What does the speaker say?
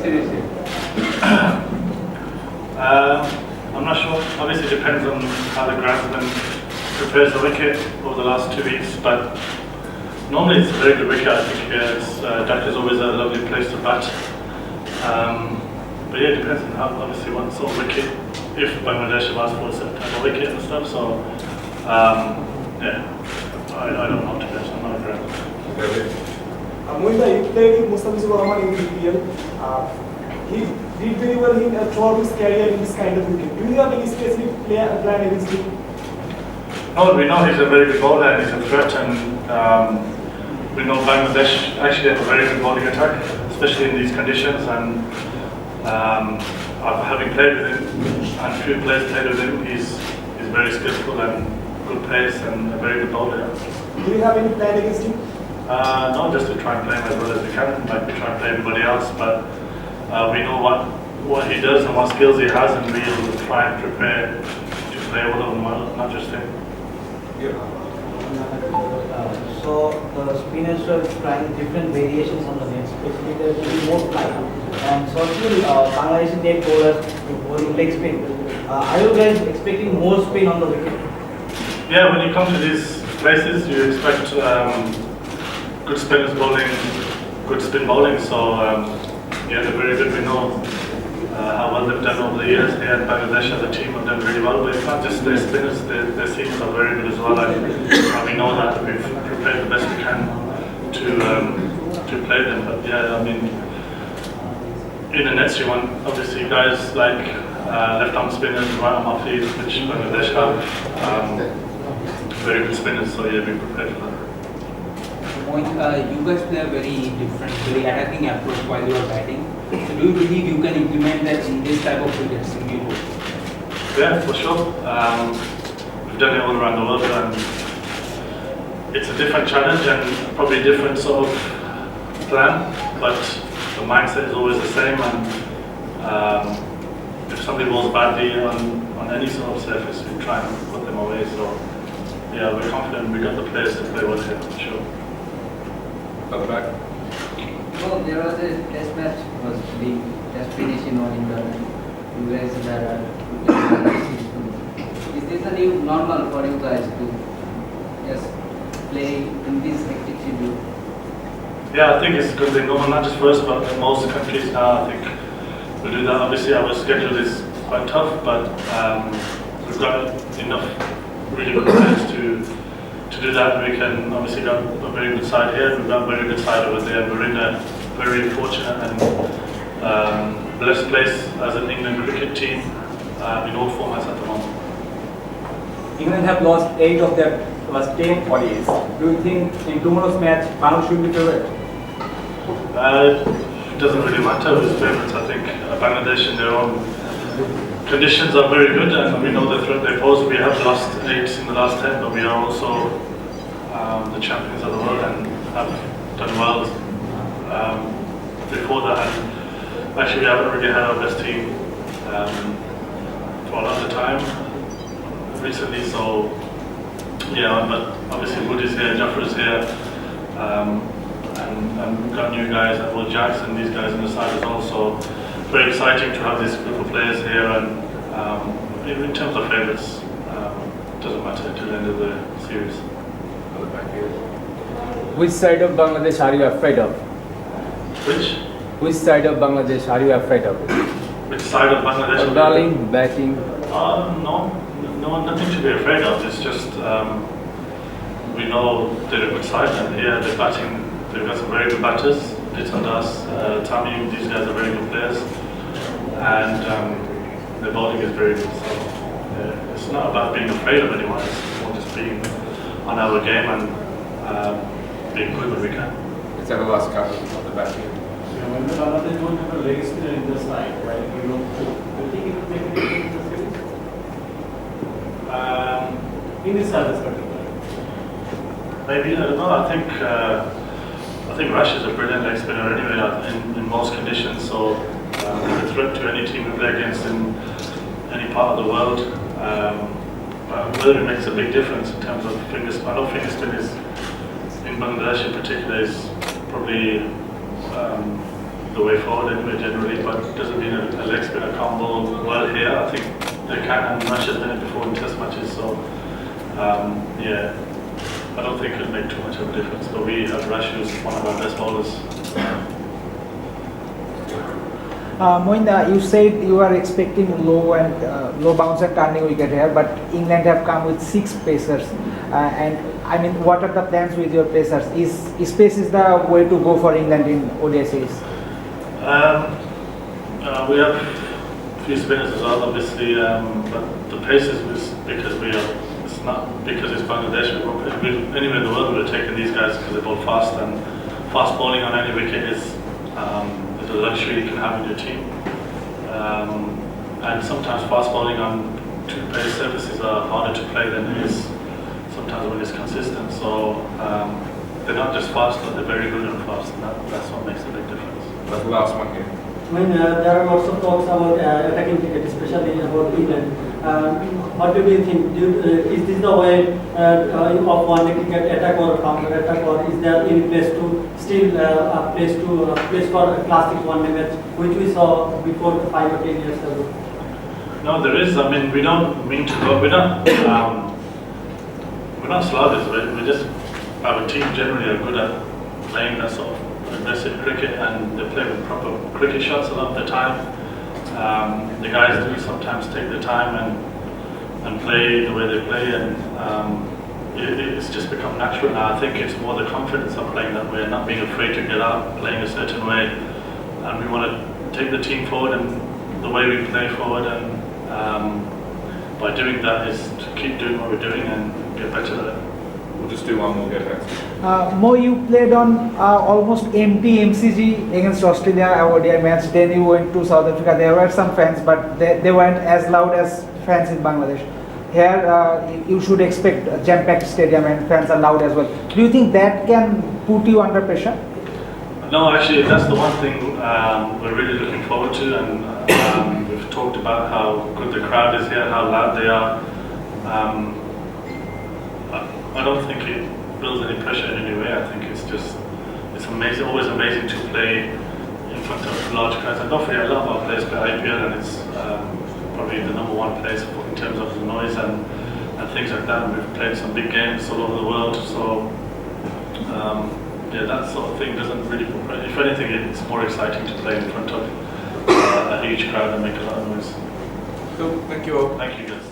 series here? I'm not sure. Obviously, it depends on how the groundsman prepares the wicket over the last 2 weeks. But normally, it's a very good wicket. I think Dhaka is always a lovely place to bat. But yeah, it depends on how, obviously what sort of wicket. If Bangladesh have asked for a certain type of wicket and stuff. So yeah, I don't know to be honest. I'm not a groundsman. Mohinda, you played with Mustafizur Rahman in the EPL. He did very well throughout his career in this kind of wicket. Do you have any specific plan against him? No, we know he's a very good bowler and he's a threat, and we know Bangladesh actually have a very good bowling attack, especially in these conditions. And having played with him, and few players played with him, he's very skillful and good pace and a very good bowler. Do you have any plan against him? No, just to try and play him as well as we can, like we try and play everybody else. But we know what he does and what skills he has, and we'll try and prepare to play all of them well, not just him. So the spinners are trying different variations on the net, especially there will be more fly. And certainly Bangladeshi net bowlers bowling leg spin. Are you guys expecting more spin on the wicket? Yeah, when you come to these places, you expect good spinners bowling, good spin bowling. So yeah, they're very good. We know how well they've done over the years here in Bangladesh as a team. Have done really well, but it's not just their spinners, their seamers are very good as well. And we know that we've prepared the best we can to play them. But yeah, I mean, in the nets you want obviously guys like left arm spinners, right arm off lead, which Bangladesh have very good spinners. So yeah, we prepared for that. You guys play a very different, very attacking approach while you are batting. So do you believe you can implement that in this type of wickets in your role? Yeah, for sure. We've done it all around the world, and it's a different challenge and probably a different sort of plan, but the mindset is always the same. And if somebody bowls badly on any sort of surface, we try and put them away. So yeah, we're confident we got the players to play well here, for sure. At the back. So there was a test match was being just finishing on England. You guys is this a new normal for you guys to just play in this hectic schedule? Yeah, I think it's a good thing. Not just for us, but in most countries now. I think we do that. Obviously, our schedule is quite tough, but we've got enough really good players to do that. We can obviously got a very good side here. We've got a very good side over there. We're in a very fortunate and blessed place as an England cricket team in all formats at the moment. England have lost 8 of their last 10 ODIs. Do you think in tomorrow's match, Bangladesh should be favourite? It doesn't really matter who's favourites. I think Bangladesh in their own conditions are very good, and we know the threat they pose. We have lost 8 in the last 10, but we are also the champions of the world and have done well before that. And actually, we haven't really had our best team for a lot of time recently. So yeah, but obviously Wood is here, Jaffer is here, and we've got new guys like Will Jackson, these guys on the side as well. So very exciting to have this group of players here. And in terms of favourites, it doesn't matter until the end of the series. Which side of Bangladesh are you afraid of? Which side of Bangladesh are you afraid of? Which side of Bangladesh? Bowling, batting? No, nothing to be afraid of. It's just we know they're a good side, and yeah, they're batting. They've got some very good batters. Litandas, Tamim, these guys are very good players, and the bowling is very good. So it's not about being afraid of anyone. It's more just being on our game and being good when we can. Let's have a last couple on the back here. When the Bangladesh don't have a leg spinner in the side, right? You know, do you think it will make a difference in the series? In this service particularly? Maybe, I don't know. I think Rush is a brilliant leg spinner anyway in most conditions. So a threat to any team we play against in any part of the world. Whether it makes a big difference in terms of finger spin. I know finger spin is in Bangladesh in particular is probably the way forward anyway generally. can, and Rashid's done it before in test matches, so yeah, I don't think it'll make too much of a difference. But we have Rashid, who's one of our best bowlers. Moin, you said you are expecting low bounce and turning wicket here, but England have come with 6 pacers. And I mean, what are the plans with your pacers? Is pace is the way to go for England in ODI series? We have a few spinners as well, obviously, but the paces was because it's not because it's Bangladesh. Anywhere in the world, we're taking these guys because they're both fast, and fast bowling on any wicket is a luxury you can have in your team. And sometimes fast bowling on 2 pace surfaces are harder to play than it is sometimes when it's consistent. So they're not just fast, but they're very good and fast, and that's what makes a big difference. That's the last one here. There are lots of talks about attacking cricket, especially about England. What do you think? Is this the way of one cricket attack or counter attack, or is there any place to still a place for a classic one-day match, which we saw before 5 or 10 years ago? No, there is. I mean, we don't mean to go. We're not sluggers. We just our team generally are good at playing that sort of aggressive cricket, and they play with proper cricket shots a lot of the time. The guys do sometimes take the time and play the way they play, and it's just become natural now. I think it's more the confidence of playing that way and not being afraid to get out, playing a certain way. And we want to take the team forward and the way we play forward, and by doing that is to keep doing what we're doing and get better at it. We'll just do one more go next. Mo, you played on almost empty MCG against Australia ODI match. Then you went to South Africa. There were some fans, but they weren't as loud as fans in Bangladesh. Here, you should expect a jam-packed stadium and fans are loud as well. Do you think that can put you under pressure? No, actually, that's the one thing we're really looking forward to, and we've talked about how good the crowd is here, how loud they are. I don't think it builds any pressure in any way. I think it's amazing, always amazing to play in front of large crowds. And don't forget, a lot of our players play IPL, and it's probably the #1 place in terms of the noise and things like that. And we've played some big games all over the world, so yeah, that sort of thing doesn't really put pressure. If anything, it's more exciting to play in front of a huge crowd and make a lot of noise. Cool, thank you all. Thank you guys.